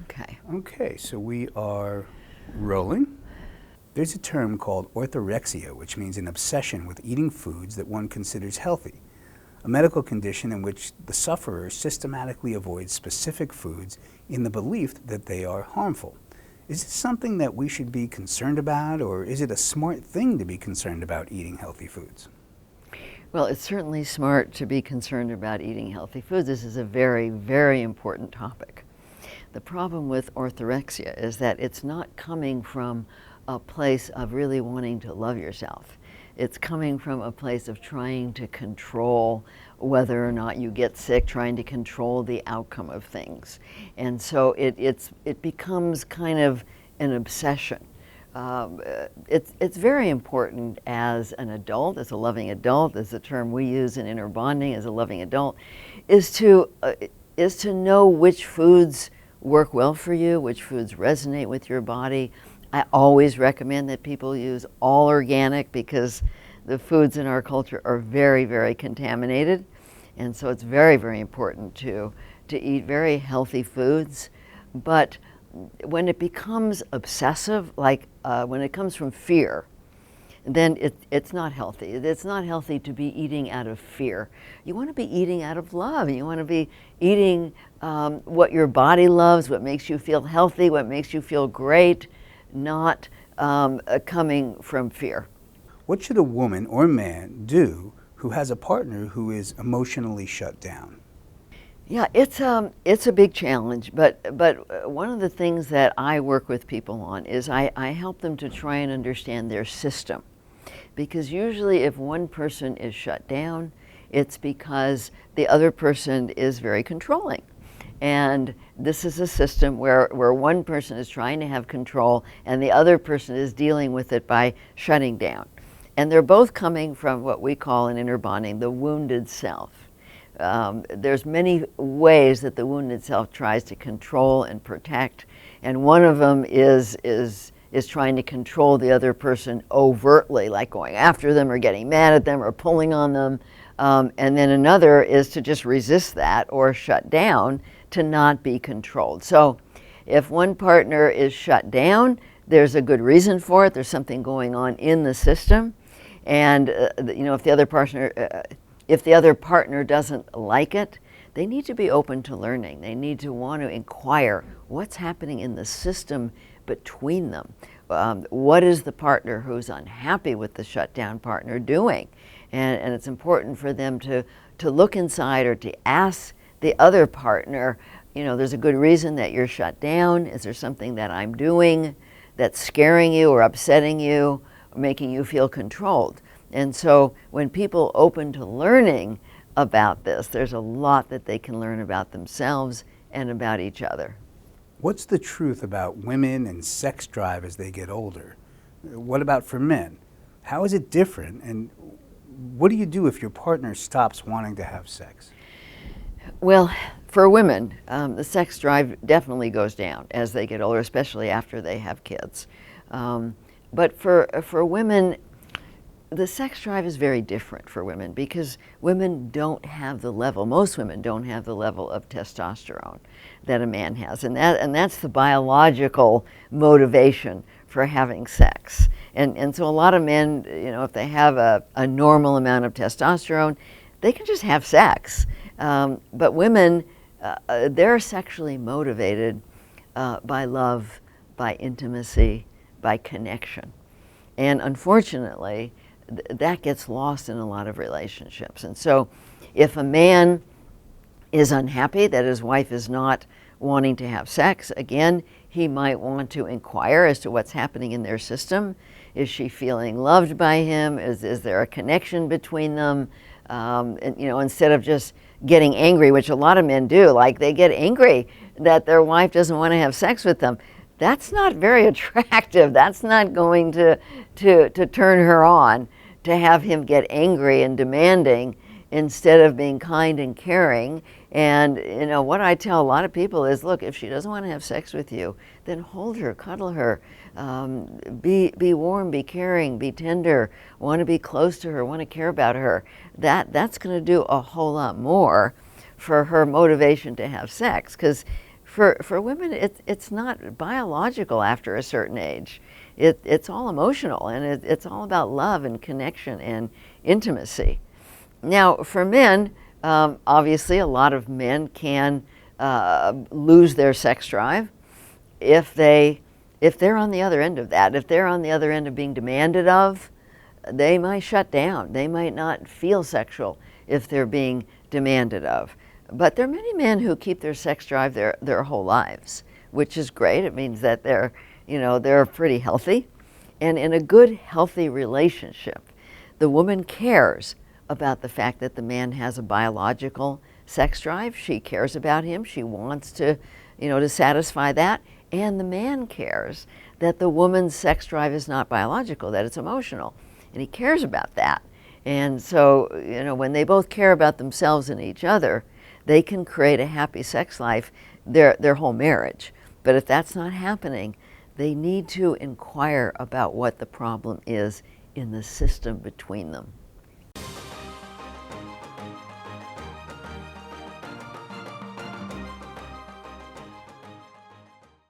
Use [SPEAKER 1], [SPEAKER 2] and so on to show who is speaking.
[SPEAKER 1] Okay.
[SPEAKER 2] Okay, so we are rolling. There's a term called orthorexia, which means an obsession with eating foods that one considers healthy, a medical condition in which the sufferer systematically avoids specific foods in the belief that they are harmful. Is this something that we should be concerned about, or is it a smart thing to be concerned about eating healthy foods?
[SPEAKER 1] Well, it's certainly smart to be concerned about eating healthy foods. This is a very, very important topic. The problem with orthorexia is that it's not coming from a place of really wanting to love yourself. It's coming from a place of trying to control whether or not you get sick, trying to control the outcome of things. And so it becomes kind of an obsession. It's very important as an adult, as a loving adult, as the term we use in inner bonding as a loving adult, is to know which foods work well for you, which foods resonate with your body. I always recommend that people use all organic because the foods in our culture are very, very contaminated. And so it's very, very important to eat very healthy foods. But when it becomes obsessive, like when it comes from fear, then it's not healthy. It's not healthy to be eating out of fear. You want to be eating out of love. You want to be eating what your body loves, what makes you feel healthy, what makes you feel great, not coming from fear.
[SPEAKER 2] What should a woman or man do who has a partner who is emotionally shut down?
[SPEAKER 1] Yeah, it's a big challenge, but one of the things that I work with people on is I help them to try and understand their system. Because usually if one person is shut down, it's because the other person is very controlling. And this is a system where one person is trying to have control and the other person is dealing with it by shutting down. And they're both coming from what we call in inner bonding, the wounded self. There's many ways that the wounded self tries to control and protect, and one of them is trying to control the other person overtly, like going after them or getting mad at them or pulling on them. And then another is to just resist that or shut down to not be controlled. So if one partner is shut down, there's a good reason for it. There's something going on in the system. And if the other partner doesn't like it, they need to be open to learning. They need to want to inquire what's happening in the system between them. What is the partner who's unhappy with the shutdown partner doing? And it's important for them to look inside or to ask the other partner, there's a good reason that you're shut down. Is there something that I'm doing that's scaring you or upsetting you, or making you feel controlled? And so when people open to learning about this, there's a lot that they can learn about themselves and about each other.
[SPEAKER 2] What's the truth about women and sex drive as they get older? What about for men? How is it different? And what do you do if your partner stops wanting to have sex?
[SPEAKER 1] Well, for women, the sex drive definitely goes down as they get older, especially after they have kids. But for women, the sex drive is very different for women because women don't have the level, most women don't have the level of testosterone that a man has. And that's the biological motivation for having sex. And so a lot of men, if they have a normal amount of testosterone, they can just have sex. But women, they're sexually motivated by love, by intimacy, by connection. And unfortunately, that gets lost in a lot of relationships. And so if a man is unhappy that his wife is not wanting to have sex, again, he might want to inquire as to what's happening in their system. Is she feeling loved by him? Is there a connection between them? Instead of just getting angry, which a lot of men do, like they get angry that their wife doesn't want to have sex with them. That's not very attractive. That's not going to turn her on, to have him get angry and demanding instead of being kind and caring. And what I tell a lot of people is, look, if she doesn't want to have sex with you, then hold her, cuddle her, be warm, be caring, be tender, want to be close to her, want to care about her. That's going to do a whole lot more for her motivation to have sex. Because for women, it's not biological after a certain age. It's all emotional, and it's all about love and connection and intimacy. Now, for men, obviously, a lot of men can lose their sex drive if they're on the other end of that. If they're on the other end of being demanded of, they might shut down. They might not feel sexual if they're being demanded of. But there are many men who keep their sex drive their whole lives, which is great. It means that they're pretty healthy. And in a good, healthy relationship, the woman cares about the fact that the man has a biological sex drive. She cares about him. She wants to satisfy that. And the man cares that the woman's sex drive is not biological, that it's emotional. And he cares about that. And so, when they both care about themselves and each other, they can create a happy sex life, their whole marriage. But if that's not happening, they need to inquire about what the problem is in the system between them.